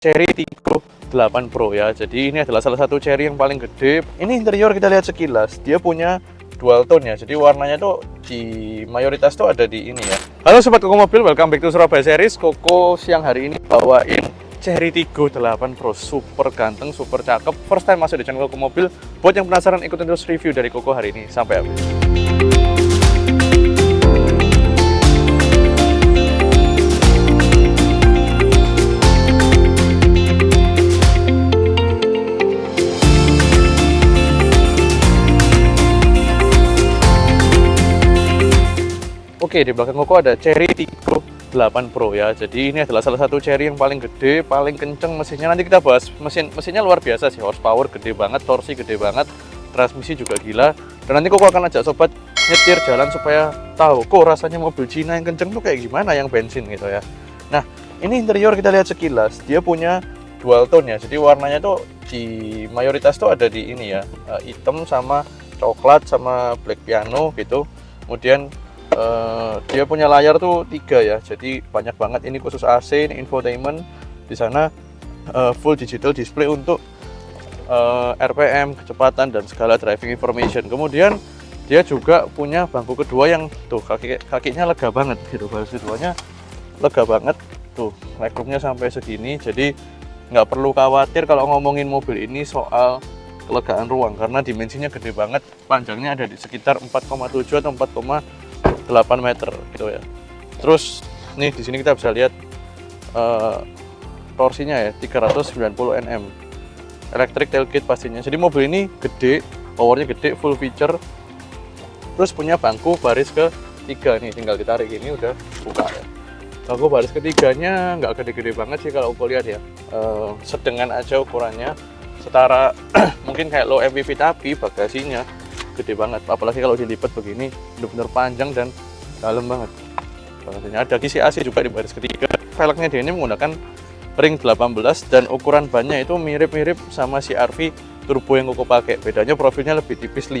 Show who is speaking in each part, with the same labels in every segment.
Speaker 1: Cherry Tiggo 8 Pro ya. Jadi ini adalah salah satu Cherry yang paling gede. Ini interior kita lihat sekilas, dia punya dual tone ya. Jadi warnanya tuh di mayoritas tuh ada di ini ya. Halo sobat Koko Mobil, welcome back to Surabaya Series. Koko siang hari ini bawain Cherry Tiggo 8 Pro, super ganteng, super cakep. First time masuk di channel Koko Mobil. Buat yang penasaran, ikutin terus review dari Koko hari ini sampai habis. Oke, di belakang Koko ada Cherry Tiggo 8 Pro ya. Jadi ini adalah salah satu Cherry yang paling gede, paling kenceng mesinnya. Nanti kita bahas mesinnya luar biasa sih, horsepower gede banget, torsi gede banget, transmisi juga gila. Dan nanti Koko akan ajak sobat nyetir jalan supaya tahu kok rasanya mobil Cina yang kenceng tuh kayak gimana yang bensin gitu ya. Nah, ini interior kita lihat sekilas, dia punya dual tone ya. Jadi warnanya tuh di mayoritas tuh ada di ini ya, hitam sama coklat sama black piano gitu. Kemudian dia punya layar tuh 3 ya, jadi banyak banget. Ini khusus AC, ini infotainment. Di sana full digital display untuk RPM, kecepatan dan segala driving information. Kemudian dia juga punya bangku kedua yang tuh kakinya lega banget gitu. Bangku keduanya lega banget tuh, legroomnya sampai segini. Jadi nggak perlu khawatir kalau ngomongin mobil ini soal kelegaan ruang karena dimensinya gede banget. Panjangnya ada di sekitar 4,7 atau 4,8 meter gitu ya. Terus nih di sini kita bisa lihat torsinya ya 390 Nm. Electric tailgate pastinya. Jadi mobil ini gede, powernya gede, full feature. Terus punya bangku baris ketiga nih, tinggal ditarik ini udah buka ya. Bangku baris ketiganya nggak gede-gede banget sih kalau aku lihat ya. Sedengan aja ukurannya. Setara mungkin kayak low MPV tapi bagasinya gede banget, apalagi kalau dilipat begini benar-benar panjang dan dalam banget. Ada kisi AC juga di baris ketiga. Velgnya dia ini menggunakan ring 18 dan ukuran bannya itu mirip-mirip sama CR-V turbo yang Koko pakai. Bedanya profilnya lebih tipis 5.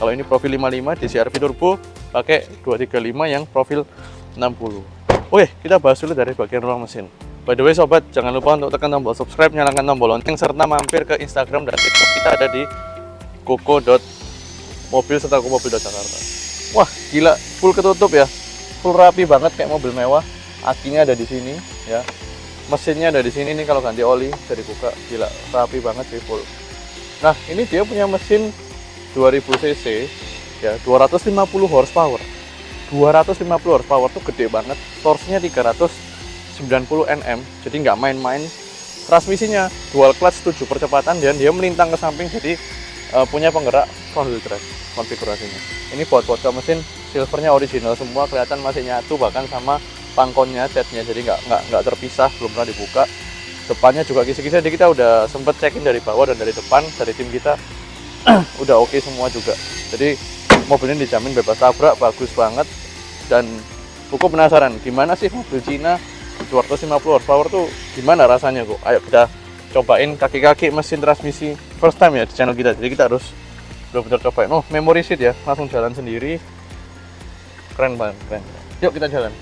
Speaker 1: Kalau ini profil 55, di CR-V turbo pakai 235 yang profil 60. Oke, kita bahas dulu dari bagian ruang mesin. By the way sobat, jangan lupa untuk tekan tombol subscribe, nyalakan tombol lonceng serta mampir ke Instagram dan TikTok kita ada di koko.mobil serta Jakarta. Wah, gila, full ketutup ya. Full rapi banget kayak mobil mewah. Akinya ada di sini ya. Mesinnya ada di sini nih, kalau ganti oli bisa dibuka. Gila, rapi banget sih, full. Nah, ini dia punya mesin 2000 cc ya, 250 horsepower. 250 horsepower tuh gede banget. Torsinya 390 Nm. Jadi nggak main-main. Transmisinya dual clutch 7 percepatan dan dia melintang ke samping, jadi punya penggerak front wheel drive konfigurasinya. Ini baut-baut mesin silvernya original semua, kelihatan masih nyatu bahkan sama pangkonnya, catnya, jadi nggak terpisah, belum pernah dibuka. Depannya juga kisi-kisi, jadi kita udah sempet cekin dari bawah dan dari depan, dari tim kita udah oke semua juga. Jadi mobil ini dijamin bebas tabrak, bagus banget. Dan Koko penasaran gimana sih mobil Cina 250 horsepower tuh gimana rasanya kok. Ayo kita cobain kaki-kaki mesin transmisi first time ya di channel kita, jadi kita harus benar-benar cobain. Oh, memory seat ya, langsung jalan sendiri, keren banget, keren. Yuk kita jalan.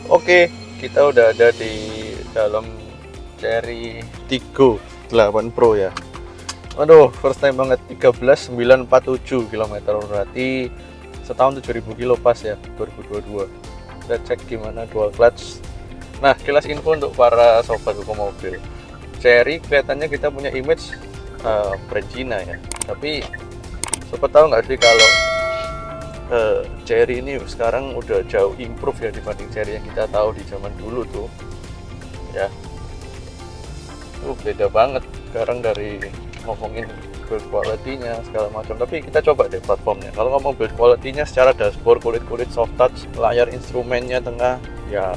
Speaker 1: Oke, kita udah ada di dalam Cherry Tiggo 8 Pro ya. Aduh, first time banget, 13.947 km, berarti setahun 7.000 kilo pas ya, 2022. Kita cek gimana dual clutch. Nah, kilas info untuk para sobat Koko Mobil. Cherry kelihatannya kita punya image brand Cina ya. Tapi sobat tahu nggak sih kalau Cherry ini sekarang udah jauh improve ya dibanding Cherry yang kita tahu di zaman dulu tuh ya. Beda banget sekarang dari ngomongin build quality-nya segala macam. Tapi kita coba deh platformnya. Kalau ngomong build quality-nya secara dashboard, kulit soft touch, layar instrumennya tengah ya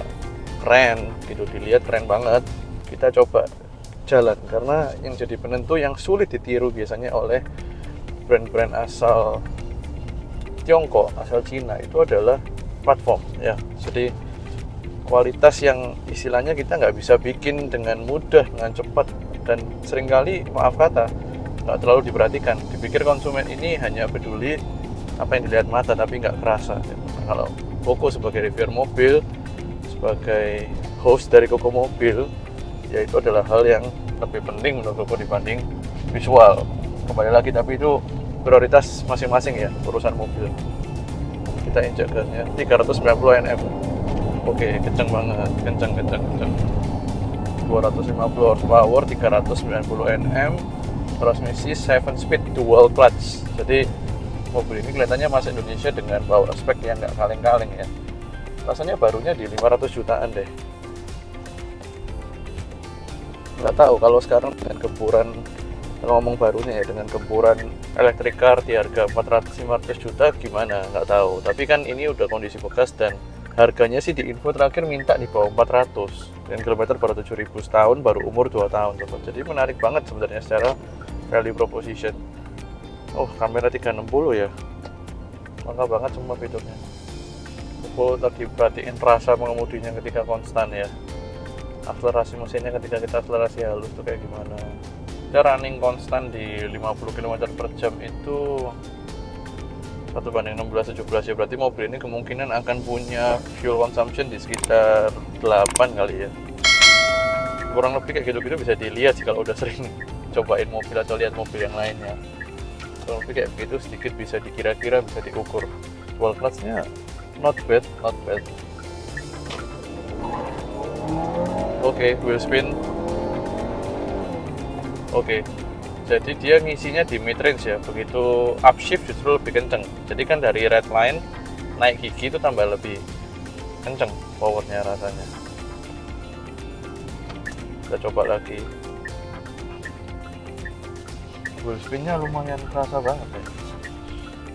Speaker 1: keren gitu, dilihat keren banget. Kita coba jalan karena yang jadi penentu yang sulit ditiru biasanya oleh brand-brand asal Tiongkok asal Cina itu adalah platform ya. Jadi kualitas yang istilahnya kita nggak bisa bikin dengan mudah, dengan cepat, dan seringkali maaf kata nggak terlalu diperhatikan. Dipikir konsumen ini hanya peduli apa yang dilihat mata tapi nggak kerasa gitu. Kalau Koko sebagai reviewer mobil, sebagai host dari Koko Mobil, ya itu adalah hal yang lebih penting menurut Koko dibanding visual. Kembali lagi, tapi itu prioritas masing-masing ya, urusan mobil. Kita injak gasnya 390 Nm. Oke, kenceng banget, kenceng. 250 horsepower, 390 Nm, transmisi 7 speed dual clutch. Jadi mobil ini kelihatannya masuk Indonesia dengan power spek yang nggak kaleng-kaleng ya. Rasanya barunya di 500 jutaan deh. Nggak tahu kalau sekarang dengan gempuran, ngomong barunya ya, dengan gempuran electric car di harga 400-500 juta gimana, nggak tahu. Tapi kan ini udah kondisi bekas dan harganya sih di info terakhir minta di bawah 400 dan kilometer baru 7.000 setahun, baru umur 2 tahun sobat. Jadi menarik banget sebenarnya secara value proposition. Oh, kamera 360 ya, lengkap banget semua fiturnya. Aku lagi perhatiin rasa mengemudinya ketika konstan ya, akselerasi mesinnya ketika kita akselerasi halus tuh kayak gimana. Kita running konstan di 50 km per jam itu 1:16:17 ya, berarti mobil ini kemungkinan akan punya fuel consumption di sekitar 8 kali ya, kurang lebih kayak gitu-gitu. Bisa dilihat sih kalau udah sering cobain mobil atau lihat mobil yang lainnya, kurang lebih kayak begitu, sedikit bisa dikira-kira, bisa diukur. Dual clutch-nya not bad. Oke, wheel spin. Oke. Jadi dia ngisinya di mid range ya, begitu upshift justru lebih kenceng. Jadi kan dari red line naik gigi itu tambah lebih kenceng powernya rasanya. Kita coba lagi. Wheel spinnya lumayan kerasa banget ya.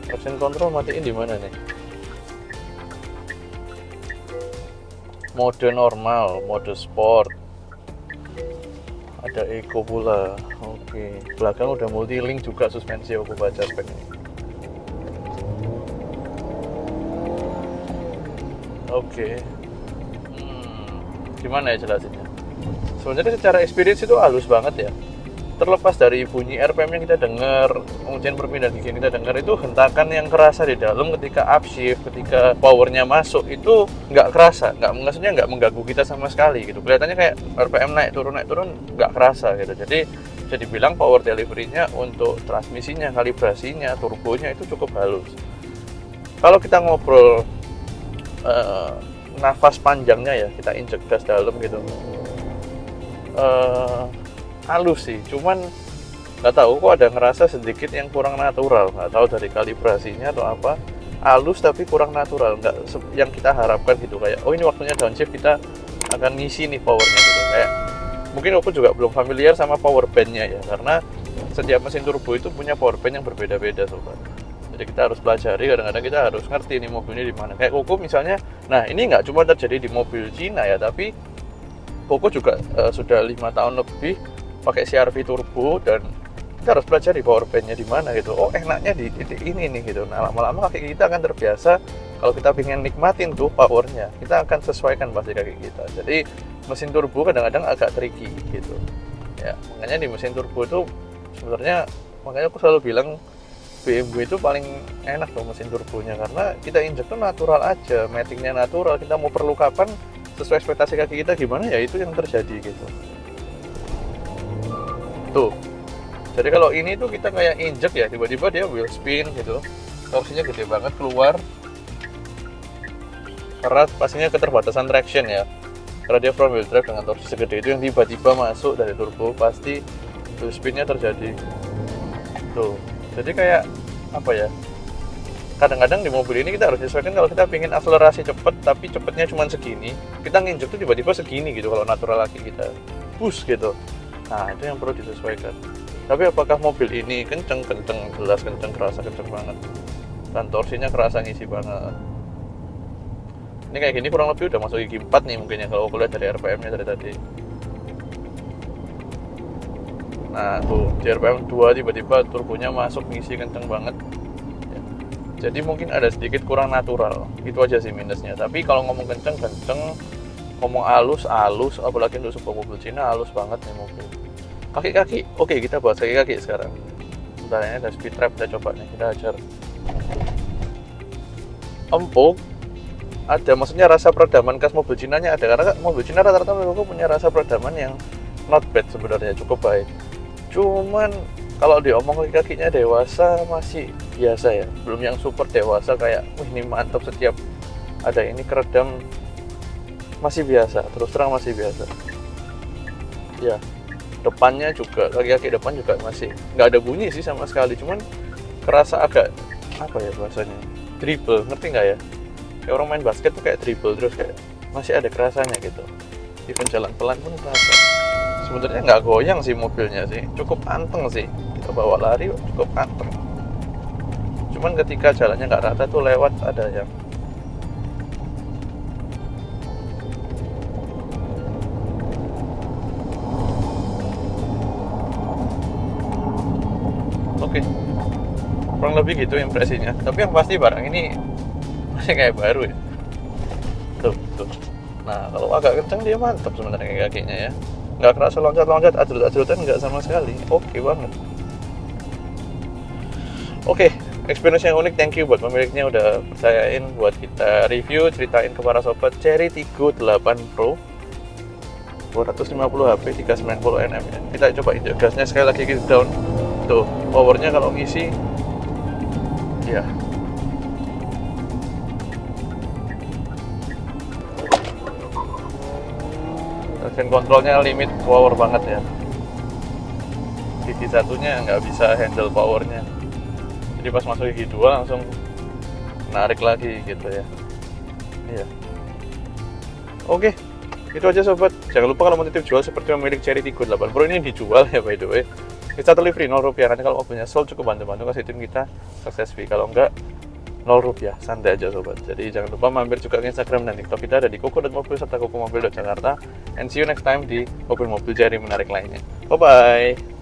Speaker 1: Traction control matiin di mana nih? Mode normal, mode sport, ada eco pula. Oke, belakang udah multi link juga suspensi, aku baca speknya. Oke. Gimana ya jelasinnya? Sebenarnya secara experience itu halus banget ya. Terlepas dari bunyi RPM yang kita dengar, kemudian perpindahan gigi yang kita dengar, itu hentakan yang kerasa di dalam ketika upshift, ketika powernya masuk itu nggak kerasa, maksudnya nggak mengganggu kita sama sekali gitu. Kelihatannya kayak RPM naik turun nggak kerasa gitu. Jadi bisa dibilang power delivery-nya untuk transmisinya, kalibrasinya, turbonya itu cukup halus. Kalau kita ngobrol nafas panjangnya ya, kita injek gas dalam gitu, halus sih, cuman nggak tahu kok ada ngerasa sedikit yang kurang natural, nggak tahu dari kalibrasinya atau apa. Halus tapi kurang natural, nggak yang kita harapkan gitu, kayak oh ini waktunya downshift kita akan ngisi nih powernya gitu. Kayak mungkin aku juga belum familiar sama power bandnya ya, karena setiap mesin turbo itu punya power band yang berbeda-beda sobat. Jadi kita harus pelajari, kadang-kadang kita harus ngerti nih mobilnya di mana. Kayak Koko misalnya, nah ini nggak cuma terjadi di mobil Cina ya, tapi Koko juga sudah 5 tahun lebih pakai CR-V turbo dan kita harus pelajari power bandnya di mana gitu. Oh enaknya di titik ini nih gitu. Nah lama-lama kaki kita akan terbiasa. Kalau kita pengen nikmatin tuh powernya, kita akan sesuaikan pasti kaki kita. Jadi mesin turbo kadang-kadang agak tricky gitu ya. Makanya di mesin turbo itu sebenarnya, makanya aku selalu bilang BMW itu paling enak tuh mesin turbonya, karena kita injek tuh natural aja, matingnya natural. Kita mau perlu kapan sesuai ekspektasi kaki kita gimana ya, itu yang terjadi gitu. Tuh, jadi kalau ini tuh kita kayak injek ya, tiba-tiba dia wheel spin gitu, torsinya gede banget keluar, karena pastinya keterbatasan traction ya, karena dia front wheel drive dengan torsi segede itu yang tiba-tiba masuk dari turbo, pasti wheel spinnya terjadi. Tuh, jadi kayak apa ya, kadang-kadang di mobil ini kita harus sesuaikan. Kalau kita pengen akselerasi cepet tapi cepetnya cuma segini, kita nginjek tuh tiba-tiba segini gitu kalau natural lagi kita push gitu. Nah itu yang perlu disesuaikan. Tapi apakah mobil ini kenceng, jelas kenceng, kerasa kenceng banget, dan torsinya kerasa ngisi banget. Ini kayak gini kurang lebih udah masuk gigi 4 nih mungkin ya, kalau aku lihat dari RPM nya dari tadi. Nah tuh di RPM 2 tiba-tiba turbonya masuk ngisi kenceng banget ya. Jadi mungkin ada sedikit kurang natural, itu aja sih minusnya. Tapi kalau ngomong kenceng, ngomong halus, apalagi untuk sebuah mobil Cina halus banget nih mobil. Kaki-kaki, oke kita bahas kaki-kaki sekarang. Bentar ini ada speed trap, kita coba nih, kita ajar. Empuk, ada, maksudnya rasa peredaman khas mobil Cina-nya ada, karena mobil Cina rata-rata menurutku punya rasa peredaman yang not bad sebenarnya, cukup baik. Cuman kalau diomong kakinya dewasa masih biasa ya, belum yang super dewasa kayak wih ini mantap setiap ada ini keredam, masih biasa, terus terang masih biasa ya. Depannya juga, kaki-kaki depan juga masih nggak ada bunyi sih sama sekali, cuman kerasa agak apa ya bahasanya, dribble, ngerti nggak ya, kayak orang main basket tuh kayak dribble terus kayak masih ada kerasanya gitu. Even jalan pelan pun kerasa. Sebenarnya nggak goyang sih mobilnya sih, cukup anteng sih, kita bawa lari cukup anteng. Cuman ketika jalannya nggak rata tuh lewat ada yang oke, kurang lebih gitu impresinya. Tapi yang pasti barang ini masih kayak baru ya. Tuh. Nah kalau agak kencang dia mantap sebenarnya kakinya ya. Nggak kerasa loncat-loncat, ajrut-ajrutan nggak sama sekali. Oke banget. Oke, experience yang unik. Thank you buat pemiliknya udah percayain buat kita review, ceritain ke para sobat. Chery Tiggo 8 Pro 250 HP 390 Nm ya. Kita coba injek gasnya sekali lagi, kita down. Tuh, powernya kalau ngisi ya. Traction controlnya limit power banget ya. Gigi satunya nggak bisa handle powernya, jadi pas masuk gigi 2 langsung narik lagi gitu ya. Iya. Oke, itu aja sobat. Jangan lupa kalau mau titip jual seperti pemilik Chery Tiggo 8 Pro ini dijual ya, by the way. Kita delivery 0 rupiah, nanti kalau mobilnya sold cukup bantu-bantu kasih tim kita sukses fee. Kalau enggak 0 rupiah, santai aja sobat. Jadi jangan lupa mampir juga ke Instagram dan TikTok kita ada di koko.mobil serta kokomobil.jakarta. And see you next time di mobil-mobil Chery menarik lainnya. Bye bye.